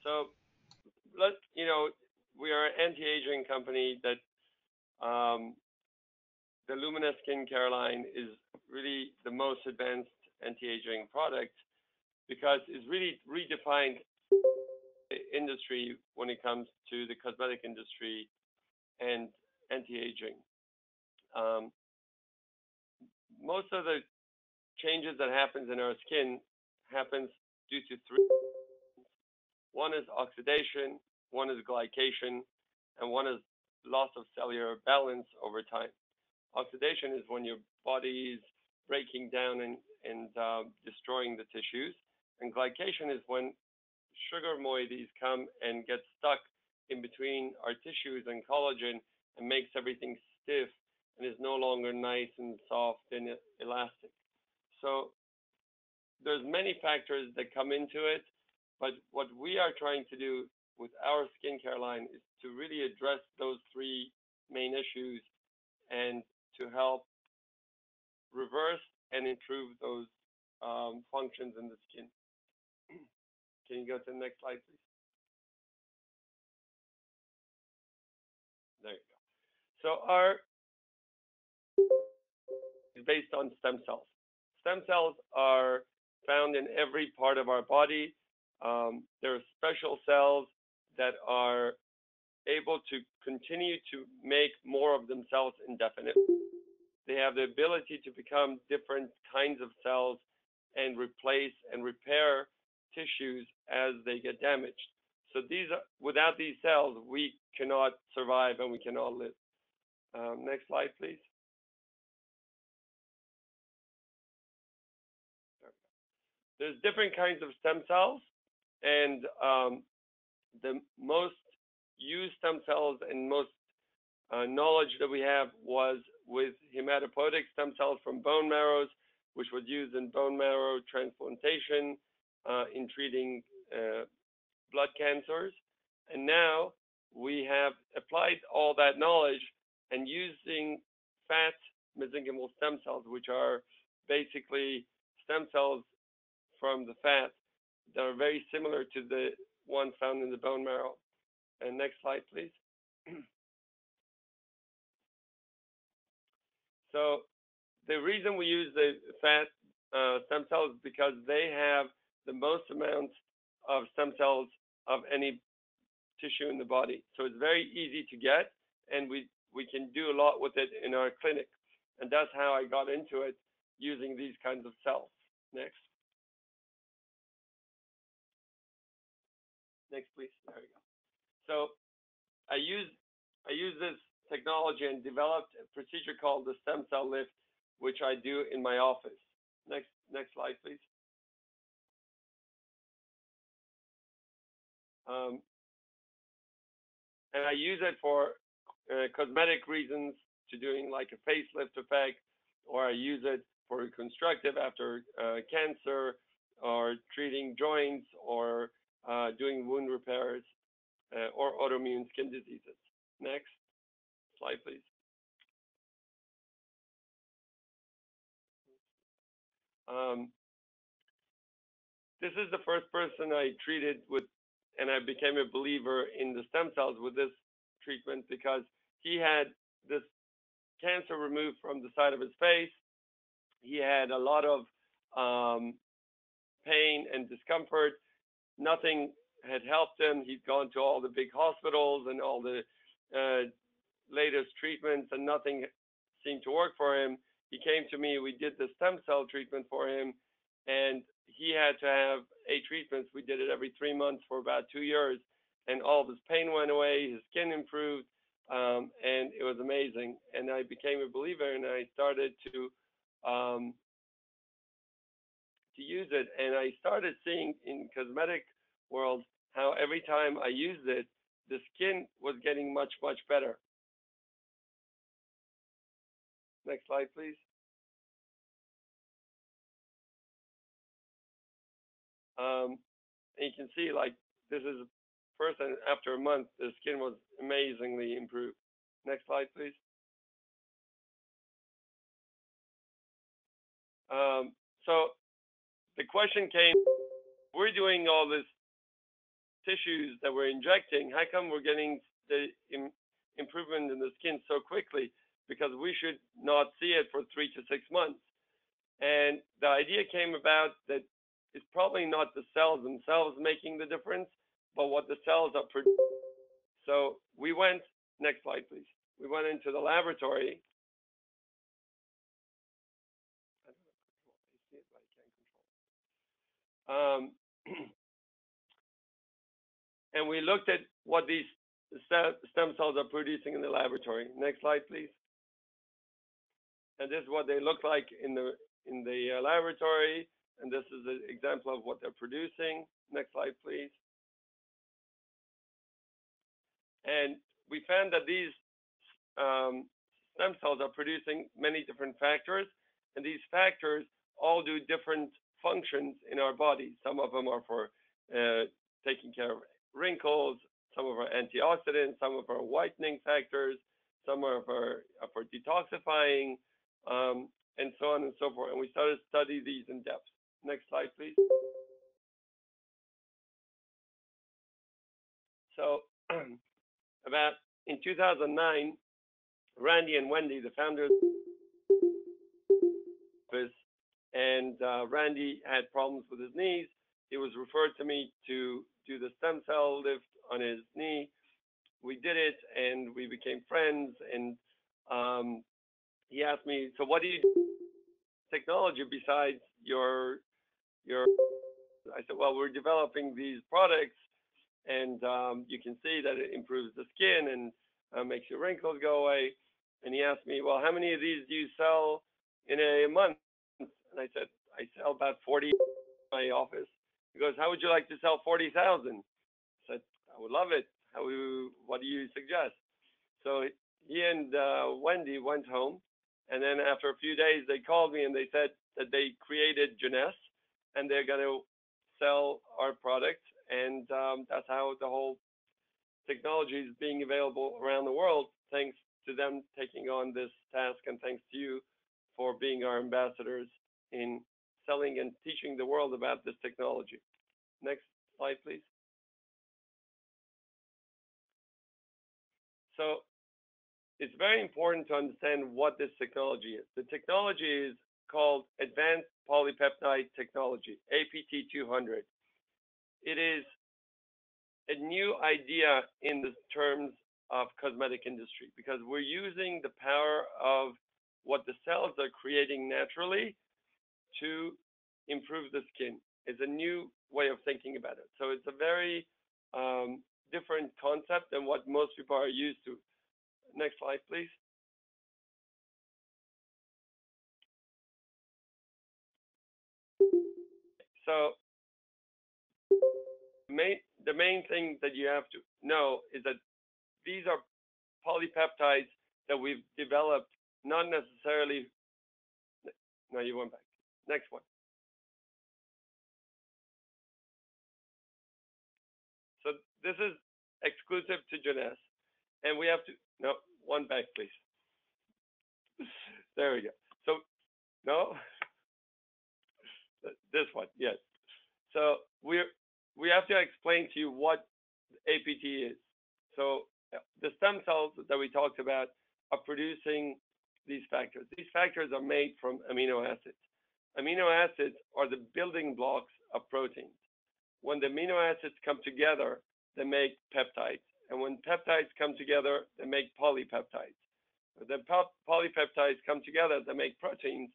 So we are an anti-aging company that um, the Lumina Skincare line is really the most advanced anti-aging product because it's really redefined the industry when it comes to the cosmetic industry and anti-aging. Um, Most of the changes that happens in our skin happens due to three. One is oxidation, one is glycation, and one is loss of cellular balance over time. Oxidation is when your body is breaking down and destroying the tissues, and glycation is when sugar moieties come and get stuck in between our tissues and collagen and makes everything stiff and is no longer nice and soft and elastic. So there's many factors that come into it, but what we are trying to do with our skincare line is to really address those three main issues and to help reverse and improve those functions in the skin. Can you go to the next slide, please? There you go. So our is based on stem cells. Stem cells are found in every part of our body. There are special cells that are able to continue to make more of themselves indefinitely. They have the ability to become different kinds of cells and replace and repair tissues as they get damaged. So without these cells, we cannot survive and we cannot live. Next slide, please. There's different kinds of stem cells, and the most used stem cells and most knowledge that we have was with hematopoietic stem cells from bone marrows, which was used in bone marrow transplantation in treating blood cancers. And now we have applied all that knowledge and using fat mesenchymal stem cells, which are basically stem cells from the fat that are very similar to the ones found in the bone marrow. And next slide, please. So the reason we use the fat stem cells is because they have the most amount of stem cells of any tissue in the body. So it's very easy to get, and we can do a lot with it in our clinic. And that's how I got into it, using these kinds of cells. Next. Next, please. There we go. So I use this technology and developed a procedure called the stem cell lift, which I do in my office. Next slide, please. Um, and I use it for cosmetic reasons, to doing like a facelift effect, or I use it for reconstructive after cancer, or treating joints, or doing wound repairs, or autoimmune skin diseases. Next slide, please. Um, this is the first person I treated with, and I became a believer in the stem cells with this treatment because he had this cancer removed from the side of his face. He had a lot of um, pain and discomfort. Nothing had helped him. He'd gone to all the big hospitals and all the uh, latest treatments, and nothing seemed to work for him. He came to me. We did the stem cell treatment for him, and he had to have 8 treatments. We did it every 3 months for about 2 years, and all of his pain went away. His skin improved, and it was amazing. And I became a believer, and I started to use it. And I started seeing in cosmetic world how every time I used it, the skin was getting much, much better. Next slide, please. And you can see like this is first, and after a month, the skin was amazingly improved. Next slide, please. So the question came, we're doing all this tissues that we're injecting, how come we're getting the improvement in the skin so quickly? Because we should not see it for 3 to 6 months. And the idea came about that it's probably not the cells themselves making the difference, but what the cells are producing. So we went, next slide, please. We went into the laboratory. I don't know, I see it, but I can't control it. And we looked at what these stem cells are producing in the laboratory. Next slide, please. And this is what they look like in the laboratory. And this is an example of what they're producing. Next slide, please. And we found that these stem cells are producing many different factors, and these factors all do different functions in our body. Some of them are for taking care of wrinkles, some of our antioxidants, some of our whitening factors, some are for detoxifying, and so on and so forth. And we started to study these in depth. Next slide, please. So about in 2009, Randy and Wendy, the founders, and Randy had problems with his knees. He was referred to me to do the stem cell lift on his knee. We did it, and we became friends. And he asked me, "So what do you do technology besides your?" I said, "Well, we're developing these products, and you can see that it improves the skin and makes your wrinkles go away." And he asked me, "Well, how many of these do you sell in a month?" And I said, "I sell about 40 in my office." He goes, "How would you like to sell 40,000?" I said, "I would love it. What do you suggest?" So he and Wendy went home, and then after a few days, they called me and they said that they created Jeunesse, and they're going to sell our product, and that's how the whole technology is being available around the world, thanks to them taking on this task, and thanks to you for being our ambassadors in selling and teaching the world about this technology. Next slide, please. So it's very important to understand what this technology is. The technology is called Advanced Polypeptide Technology, APT200. It is a new idea in the terms of cosmetic industry because we're using the power of what the cells are creating naturally to improve the skin. It's a new way of thinking about it. So it's a very different concept than what most people are used to. Next slide, please. So the main thing that you have to know is that these are polypeptides that we've developed, not necessarily. No, you went back. Next one. So this is exclusive to Jeunesse, and we have to, no, one back, please. There we go. So, no, this one, yes. So we have to explain to you what APT is. So the stem cells that we talked about are producing these factors. These factors are made from amino acids. Amino acids are the building blocks of proteins. When the amino acids come together, they make peptides. And when peptides come together, they make polypeptides. The polypeptides come together, they make proteins.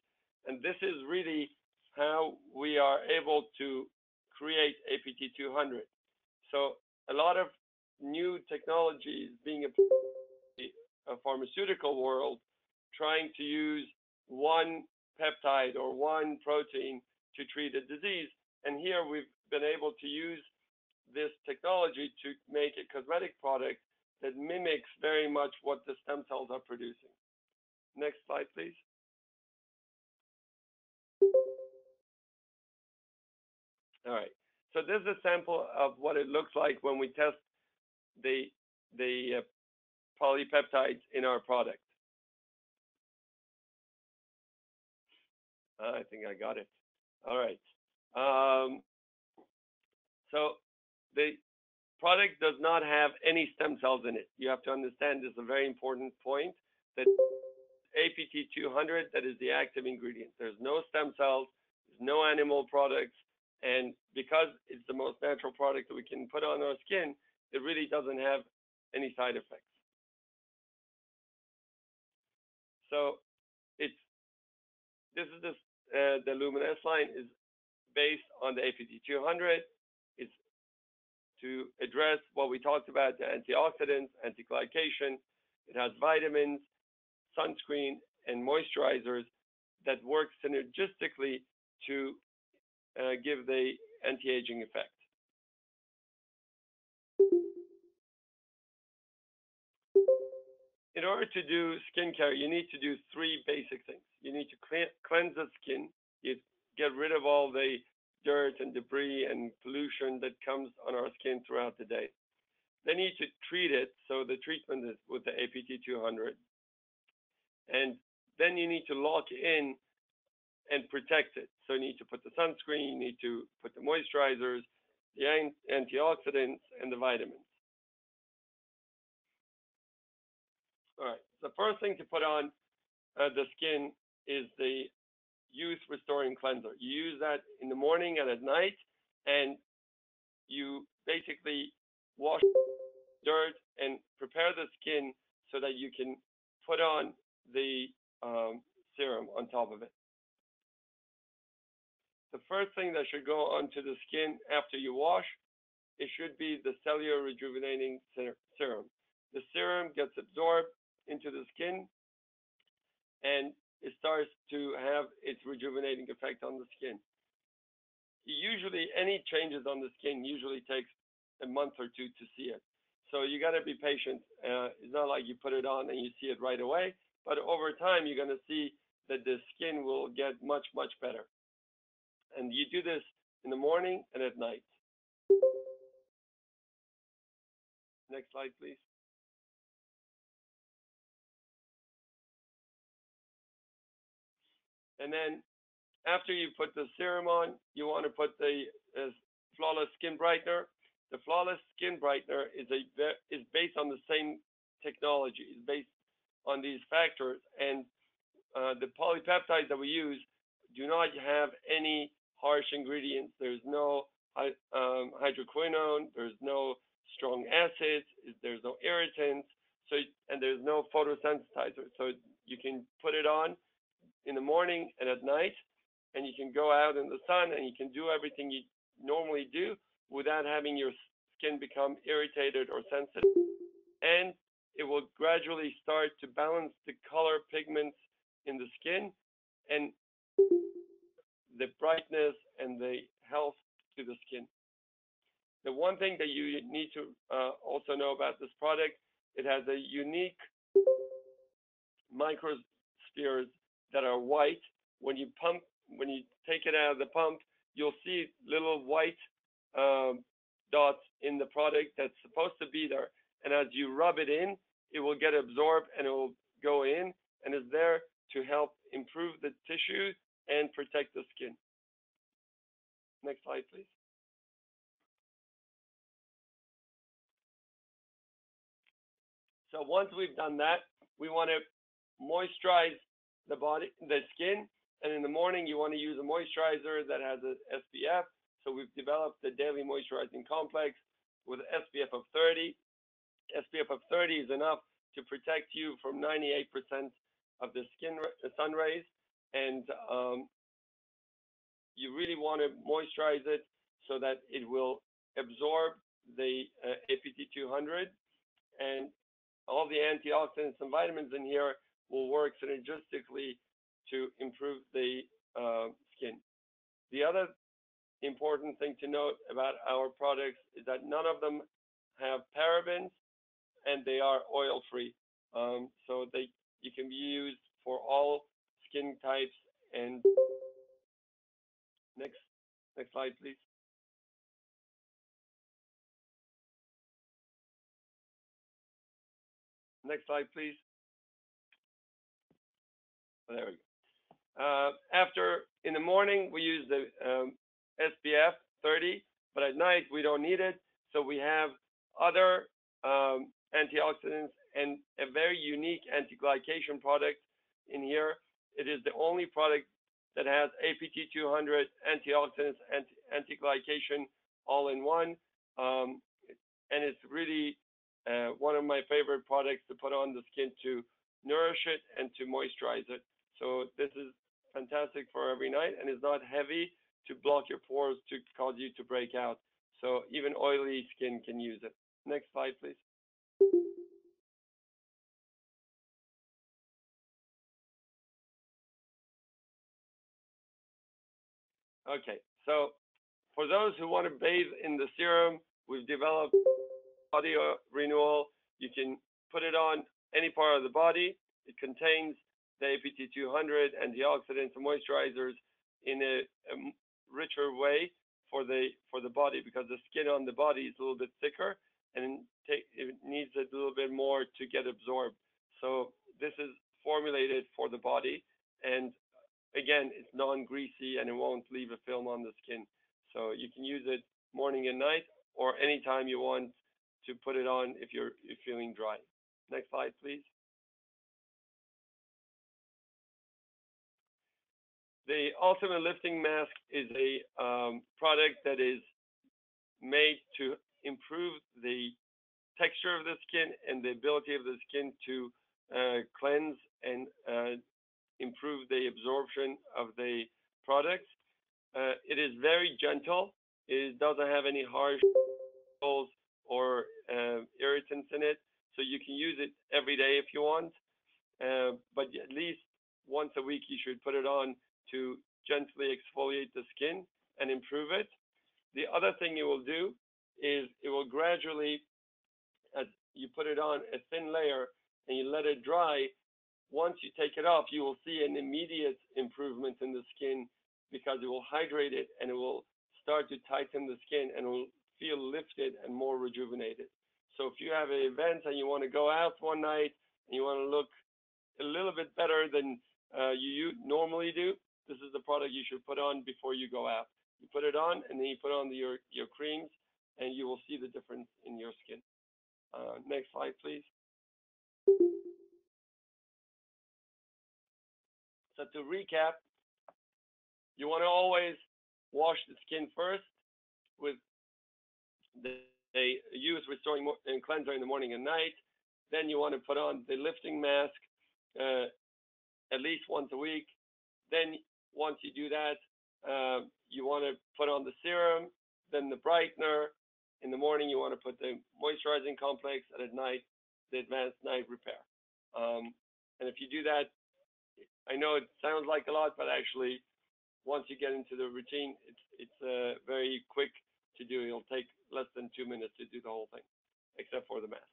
And this is really how we are able to create APT200. So a lot of new technologies being applied in a pharmaceutical world, trying to use one peptide or one protein to treat a disease. And here we've been able to use this technology to make a cosmetic product that mimics very much what the stem cells are producing. Next slide, please. All right. So this is a sample of what it looks like when we test the polypeptides in our product. I think I got it. All right. So product does not have any stem cells in it. You have to understand this is a very important point that APT 200, that is the active ingredient. There's no stem cells, there's no animal products, and because it's the most natural product that we can put on our skin, it really doesn't have any side effects. So it's the Luminesce line is based on the APT 200. It's to address what we talked about, the antioxidants, anti-glycation. It has vitamins, sunscreen, and moisturizers that work synergistically to give the anti-aging effect. In order to do skincare, you need to do three basic things. You need to cleanse the skin. You get rid of all the dirt and debris and pollution that comes on our skin throughout the day. Then you need to treat it. So the treatment is with the APT 200. And then you need to lock in and protect it. So you need to put the sunscreen, you need to put the moisturizers, the antioxidants, and the vitamins. All right. The first thing to put on the skin is the Youth Restoring Cleanser. You use that in the morning and at night, and you basically wash dirt and prepare the skin so that you can put on the serum on top of it. The first thing that should go onto the skin after you wash, it should be the cellular rejuvenating serum. The serum gets absorbed into the skin and it starts to have its rejuvenating effect on the skin. Usually, any changes on the skin usually takes a month or two to see it. So you got to be patient. It's not like you put it on and you see it right away, but over time you're going to see that the skin will get much, much better. And you do this in the morning and at night. Next slide, please. And then after you put the serum on, you want to put the Flawless Skin Brightener. The Flawless Skin Brightener is based on the same technology. It's based on these factors, and the polypeptides that we use do not have any harsh ingredients. There's no hydroquinone. There's no strong acids. There's no irritants. And there's no photosensitizer. So you can put it on in the morning and at night, and you can go out in the sun and you can do everything you normally do without having your skin become irritated or sensitive. And it will gradually start to balance the color pigments in the skin and the brightness and the health to the skin. The one thing that you need to also know about this product, it has a unique microspheres that are white. When you take it out of the pump, you'll see little white dots in the product that's supposed to be there. And as you rub it in, it will get absorbed and it will go in and is there to help improve the tissue and protect the skin. Next slide, please. So once we've done that, we want to moisturize the skin. And in the morning, you want to use a moisturizer that has an SPF. So we've developed the Daily Moisturizing Complex with an SPF of 30. SPF of 30 is enough to protect you from 98% of the sun rays. And you really want to moisturize it so that it will absorb the APT 200 and all the antioxidants and vitamins in here will work synergistically to improve the skin. The other important thing to note about our products is that none of them have parabens and they are oil-free. So you can be used for all skin types. And next slide, please. Next slide, please. Oh, there we go. In the morning, we use the SPF 30, but at night, we don't need it. So we have other antioxidants and a very unique anti-glycation product in here. It is the only product that has APT 200 antioxidants and anti-glycation all in one. And it's really one of my favorite products to put on the skin to nourish it and to moisturize it. So this is fantastic for every night, and it's not heavy to block your pores to cause you to break out. So even oily skin can use it. Next slide, please. Okay, so for those who want to bathe in the serum, we've developed body renewal. You can put it on any part of the body. It contains the APT 200 antioxidants and moisturizers in a richer way for the body, because the skin on the body is a little bit thicker and it needs a little bit more to get absorbed. So this is formulated for the body, and again, it's non-greasy and it won't leave a film on the skin. So you can use it morning and night or anytime you want to put it on if you're feeling dry. Next slide, please. The Ultimate Lifting Mask is a product that is made to improve the texture of the skin and the ability of the skin to cleanse and improve the absorption of the product. It is very gentle. It doesn't have any harsh chemicals or irritants in it, so you can use it every day if you want. But at least once a week you should put it on to gently exfoliate the skin and improve it. The other thing it will do is it will gradually, as you put it on a thin layer and you let it dry, once you take it off, you will see an immediate improvement in the skin because it will hydrate it and it will start to tighten the skin and it will feel lifted and more rejuvenated. So if you have an event and you want to go out one night and you want to look a little bit better than you normally do, this is the product you should put on before you go out. You put it on and then you put on your creams and you will see the difference in your skin. Next slide, please. So to recap, you want to always wash the skin first with the use restoring and cleanser in the morning and night. Then you want to put on the lifting mask at least once a week. Then once you do that, you want to put on the serum, then the brightener. In the morning, you want to put the moisturizing complex, and at night, the advanced night repair. And if you do that, I know it sounds like a lot, but actually, once you get into the routine, it's very quick to do. It'll take less than 2 minutes to do the whole thing, except for the mask.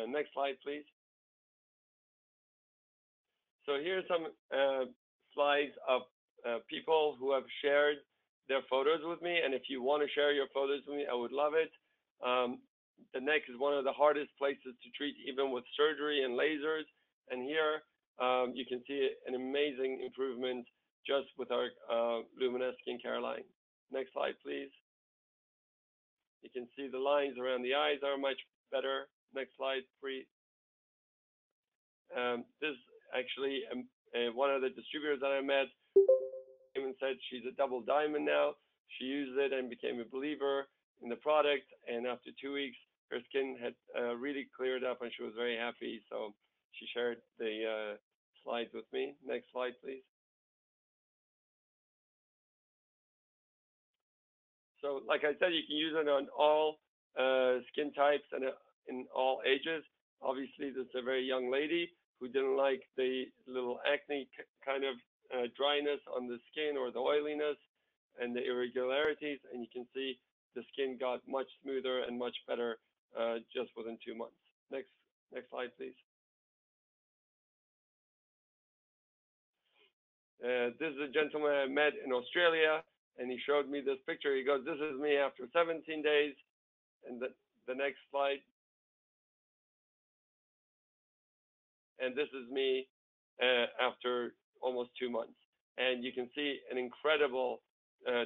Next slide, please. So here's some slides of people who have shared their photos with me, and if you want to share your photos with me, I would love it. The neck is one of the hardest places to treat, even with surgery and lasers, and here you can see an amazing improvement just with our Luminous Skincare line. Next slide, please. You can see the lines around the eyes are much better. Next slide, please. This actually one of the distributors that I met even said she's a double diamond now. She used it and became a believer in the product, and after 2 weeks, her skin had really cleared up and she was very happy. So she shared the slides with me. Next slide, please. So like I said, you can use it on all skin types and in all ages. Obviously, this is a very young lady who didn't like the little acne kind of dryness on the skin or the oiliness and the irregularities, and you can see the skin got much smoother and much better just within 2 months. Next slide, please. This is a gentleman I met in Australia, and he showed me this picture. He goes, "This is me after 17 days." And the next slide. And this is me after almost 2 months. And you can see an incredible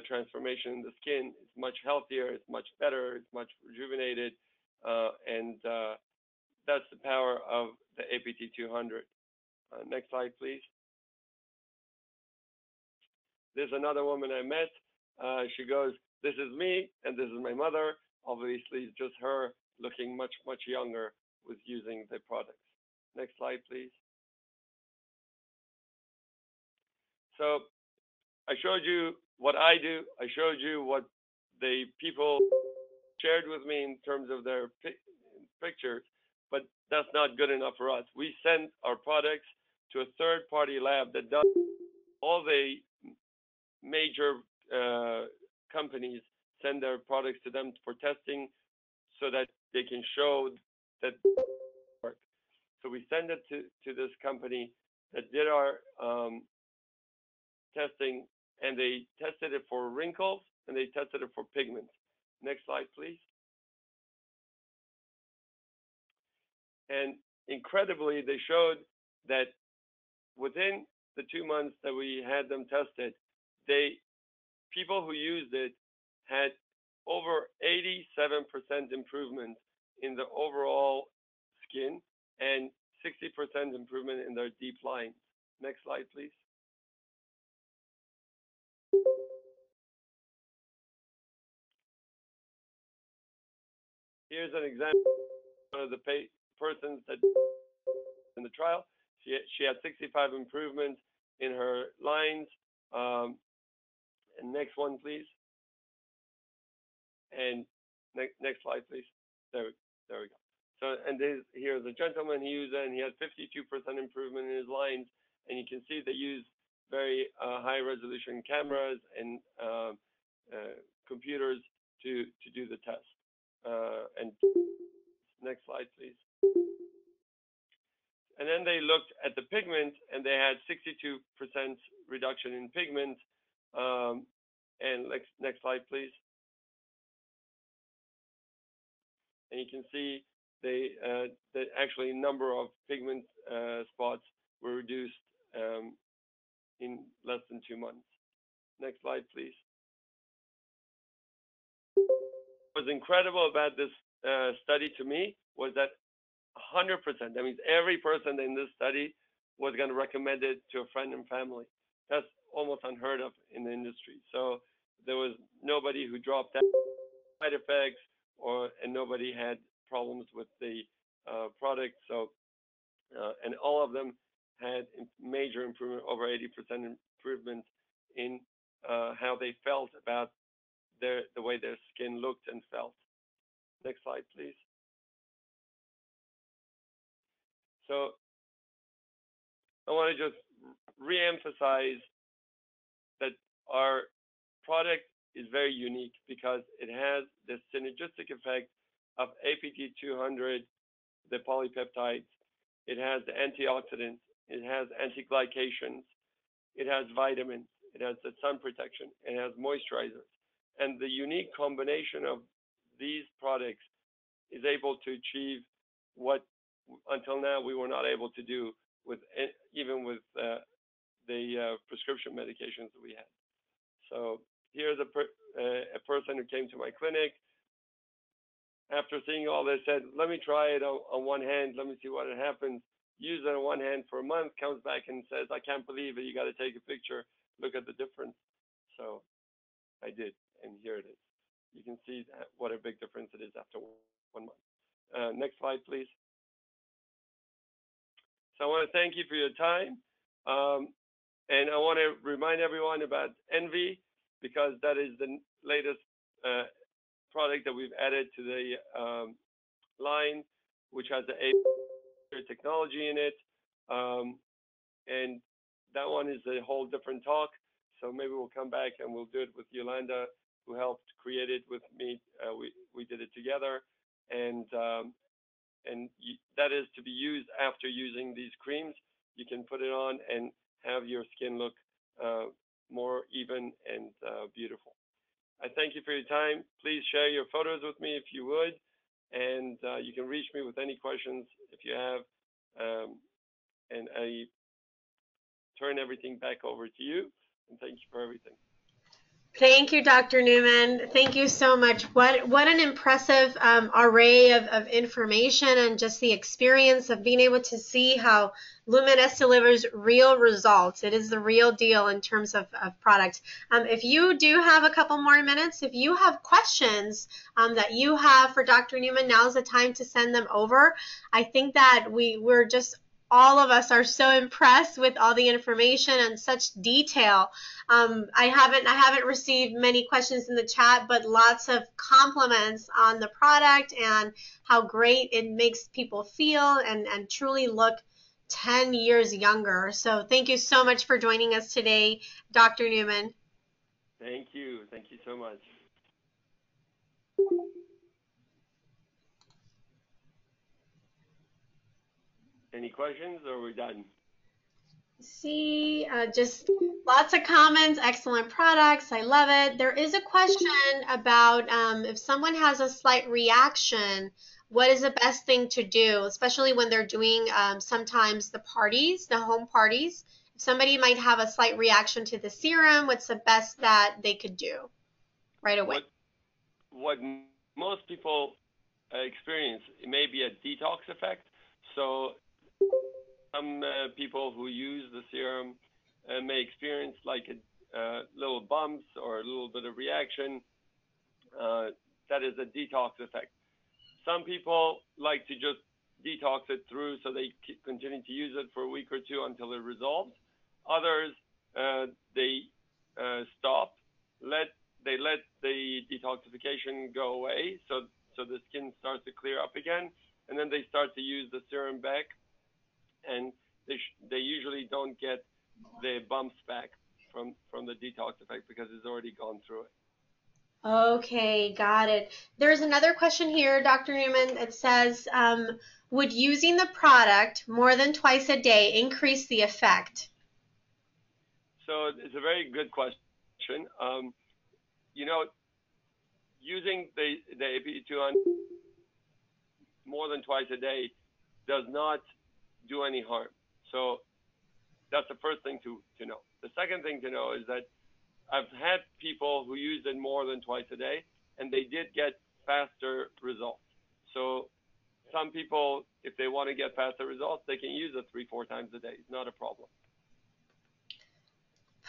transformation in the skin. It's much healthier, it's much better, it's much rejuvenated, and that's the power of the APT 200. Next slide, please. There's another woman I met. She goes, "This is me, and this is my mother." Obviously, it's just her looking much, much younger with using the products. Next slide, please. So I showed you what I do. I showed you what the people shared with me in terms of their pictures, but that's not good enough for us. We send our products to a third-party lab that does all the major companies send their products to them for testing so that they can show that they work. So we send it to this company that did our testing, and they tested it for wrinkles and they tested it for pigments. Next slide, please. And incredibly, they showed that within the 2 months that we had them tested, people who used it had over 87% improvement in the overall skin and 60% improvement in their deep lines. Next slide, please. Here's an example of one of the persons that in the trial. She had 65 improvements in her lines. And next one, please. And next slide, please. There we go. So, and here's a gentleman, he used it, and he had 52% improvement in his lines. And you can see they use very high resolution cameras and computers to do the test. And next slide, please. And then they looked at the pigment, and they had 62% reduction in pigment. And next slide, please. And you can see the actually number of pigment spots were reduced in less than 2 months. Next slide, please. What was incredible about this study to me was that 100%, that means every person in this study was going to recommend it to a friend and family. That's almost unheard of in the industry. So there was nobody who dropped out side effects, and nobody had problems with the product. So and all of them had major improvement, over 80% improvement in how they felt about the way their skin looked and felt. Next slide, please. So I want to just re-emphasize that our product is very unique because it has the synergistic effect of APT 200, the polypeptides. It has the antioxidants. It has anti-glycations. It has vitamins. It has the sun protection. It has moisturizers. And the unique combination of these products is able to achieve what until now we were not able to do with even with the prescription medications that we had. So here's a person who came to my clinic. After seeing all this, said, "Let me try it on one hand. Let me see what happens." Use it on one hand for a month. Comes back and says, "I can't believe it. You got to take a picture. Look at the difference." So I did, and here it is. You can see what a big difference it is after 1 month. Next slide, please. So I want to thank you for your time. And I want to remind everyone about Envy, because that is the latest product that we've added to the line, which has the AI technology in it. And that one is a whole different talk. So maybe we'll come back and we'll do it with Yolanda, who helped create it with me. We did it together. And that is to be used after using these creams. You can put it on and have your skin look more even and beautiful. I thank you for your time. Please share your photos with me if you would. And you can reach me with any questions if you have. And I turn everything back over to you. And thank you for everything. Thank you, Dr. Newman. Thank you so much. What an impressive array of information and just the experience of being able to see how Luminous delivers real results. It is the real deal in terms of product. If you do have a couple more minutes, if you have questions that you have for Dr. Newman, now's the time to send them over. I think that we're just all of us are so impressed with all the information and such detail. I haven't received many questions in the chat, but lots of compliments on the product and how great it makes people feel and truly look 10 years younger. So thank you so much for joining us today, Dr. Newman. Thank you. Thank you so much. Any questions, or are we done? See, just lots of comments, excellent products. I love it. There is a question about if someone has a slight reaction, what is the best thing to do, especially when they're doing sometimes the parties, the home parties. If somebody might have a slight reaction to the serum, what's the best that they could do right away? What most people experience, it may be a detox effect. So some people who use the serum may experience like little bumps or a little bit of reaction. That is a detox effect. Some people like to just detox it through so they continue to use it for a week or two until it resolves. Others, they stop, they let the detoxification go away, so the skin starts to clear up again, and then they start to use the serum back, and they usually don't get the bumps back from the detox effect because it's already gone through it. Okay, got it. There's another question here, Dr. Newman. It says, would using the product more than twice a day increase the effect? So it's a very good question. You know, using the APT200 more than twice a day does not do any harm. So that's the first thing to know. The second thing to know is that I've had people who used it more than twice a day, and they did get faster results. So some people, if they want to get faster results, they can use it 3-4 times a day. It's not a problem.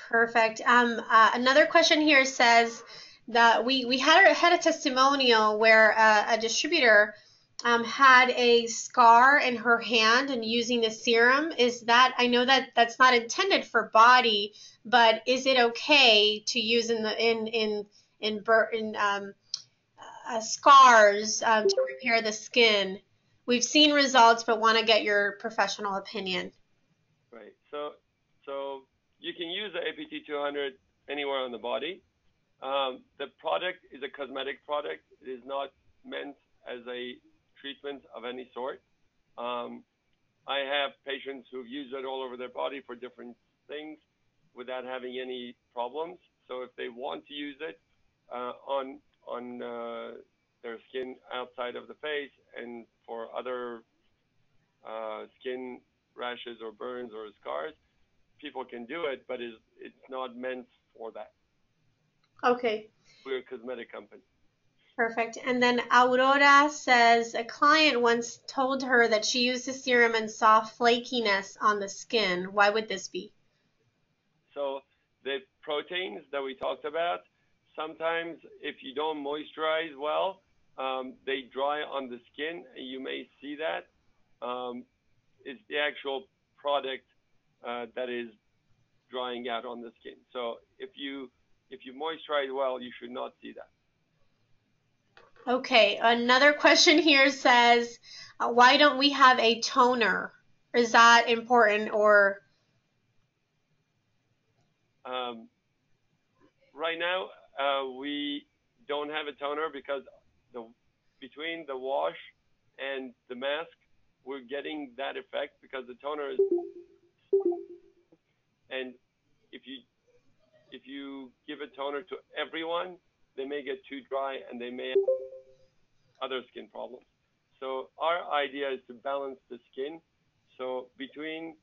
Perfect. Another question here says that we had a testimonial where a distributor had a scar in her hand and using the serum. Is that, I know that that's not intended for body, but is it okay to use in scars to repair the skin? We've seen results, but want to get your professional opinion. Right. So you can use the APT200 anywhere on the body. The product is a cosmetic product. It is not meant as a treatment of any sort. I have patients who've used it all over their body for different things without having any problems. So if they want to use it on their skin outside of the face and for other skin rashes or burns or scars, people can do it, but it's not meant for that. Okay. We're a cosmetic company. Perfect. And then Aurora says a client once told her that she used the serum and saw flakiness on the skin. Why would this be? So the proteins that we talked about, sometimes if you don't moisturize well, they dry on the skin, and you may see that. It's the actual product that is drying out on the skin. So if you moisturize well, you should not see that. Okay, another question here says, why don't we have a toner? Is that important or? Right now, we don't have a toner because between the wash and the mask, we're getting that effect because the toner is, and if you give a toner to everyone, they may get too dry and they may have other skin problems. So our idea is to balance the skin. So between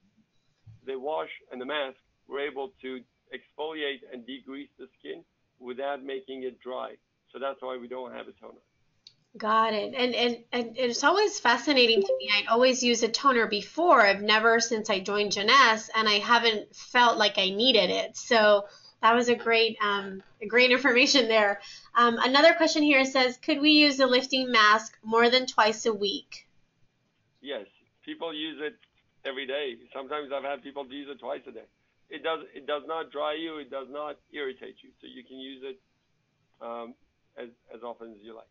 the wash and the mask, we're able to exfoliate and degrease the skin without without making it dry. So that's why we don't have a toner. Got it. And it's always fascinating to me. I'd always used a toner before. I've never since I joined Jeunesse, and I haven't felt like I needed it. So that was a great information there. Another question here says, could we use the lifting mask more than twice a week? Yes, people use it every day. Sometimes I've had people use it twice a day. It does not dry you. It does not irritate you. So you can use it as often as you like.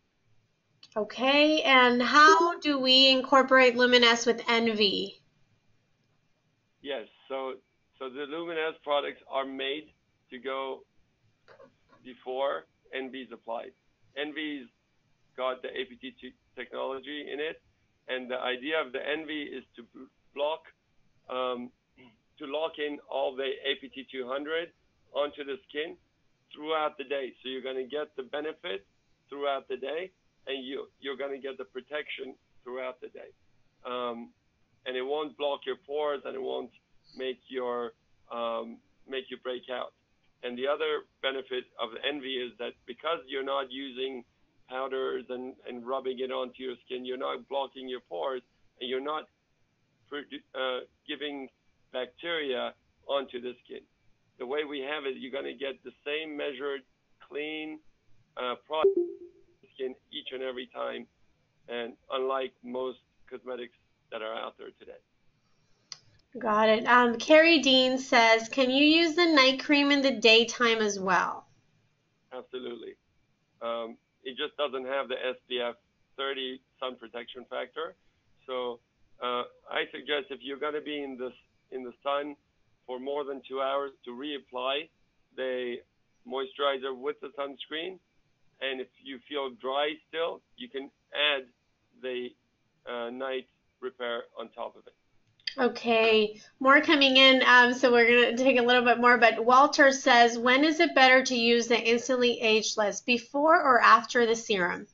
Okay, and how do we incorporate Luminesse with Envy? Yes, so the Luminesse products are made to go before Envy's applied. Envy's got the APT technology in it, and the idea of the Envy is to block, to lock in all the APT 200 onto the skin throughout the day. So you're going to get the benefit throughout the day, and you're going to get the protection throughout the day. And it won't block your pores, and it won't make you break out. And the other benefit of Envy is that because you're not using powders and rubbing it onto your skin, you're not blocking your pores, and you're not giving bacteria onto the skin. The way we have it, you're going to get the same measured, clean product skin each and every time, and unlike most cosmetics that are out there today. Got it. Carrie Dean says, can you use the night cream in the daytime as well? Absolutely. It just doesn't have the SPF 30 sun protection factor. So I suggest if you're going to be in the sun for more than 2 hours, to reapply the moisturizer with the sunscreen. And if you feel dry still, you can add the night repair on top of it. Okay, more coming in, so we're going to take a little bit more, but Walter says, when is it better to use the Instantly Ageless, before or after the serum?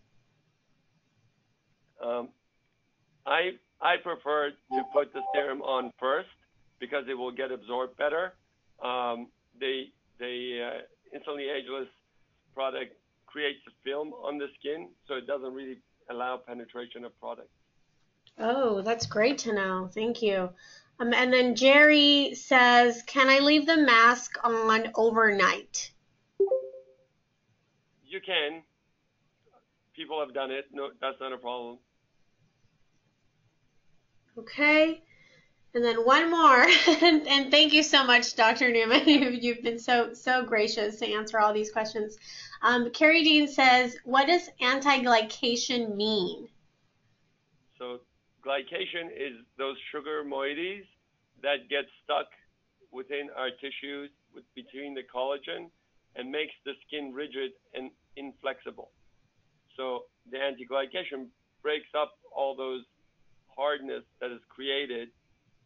I prefer to put the serum on first because it will get absorbed better. The Instantly Ageless product creates a film on the skin, so it doesn't really allow penetration of product. Oh, that's great to know. Thank you. And then Jerry says, can I leave the mask on overnight? You can. People have done it. No, that's not a problem. Okay. And then one more, and thank you so much, Dr. Newman. You've been so gracious to answer all these questions. Carrie Dean says, what does anti-glycation mean? So glycation is those sugar moieties that get stuck within our tissues, between the collagen, and makes the skin rigid and inflexible. So the anti-glycation breaks up all those hardness that is created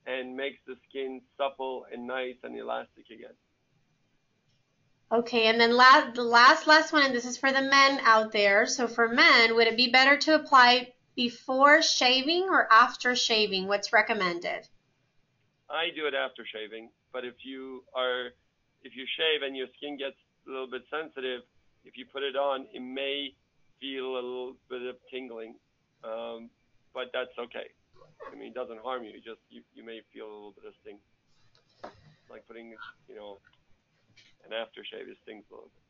and makes the skin supple and nice and elastic again. Okay, and then the last one, and this is for the men out there. So for men, would it be better to apply before shaving or after shaving? What's recommended? I do it after shaving, but if you shave and your skin gets a little bit sensitive, if you put it on, it may feel a little bit of tingling, but that's okay. I mean, it doesn't harm you. You may feel a little bit of sting, like putting an aftershave. It stings a little bit.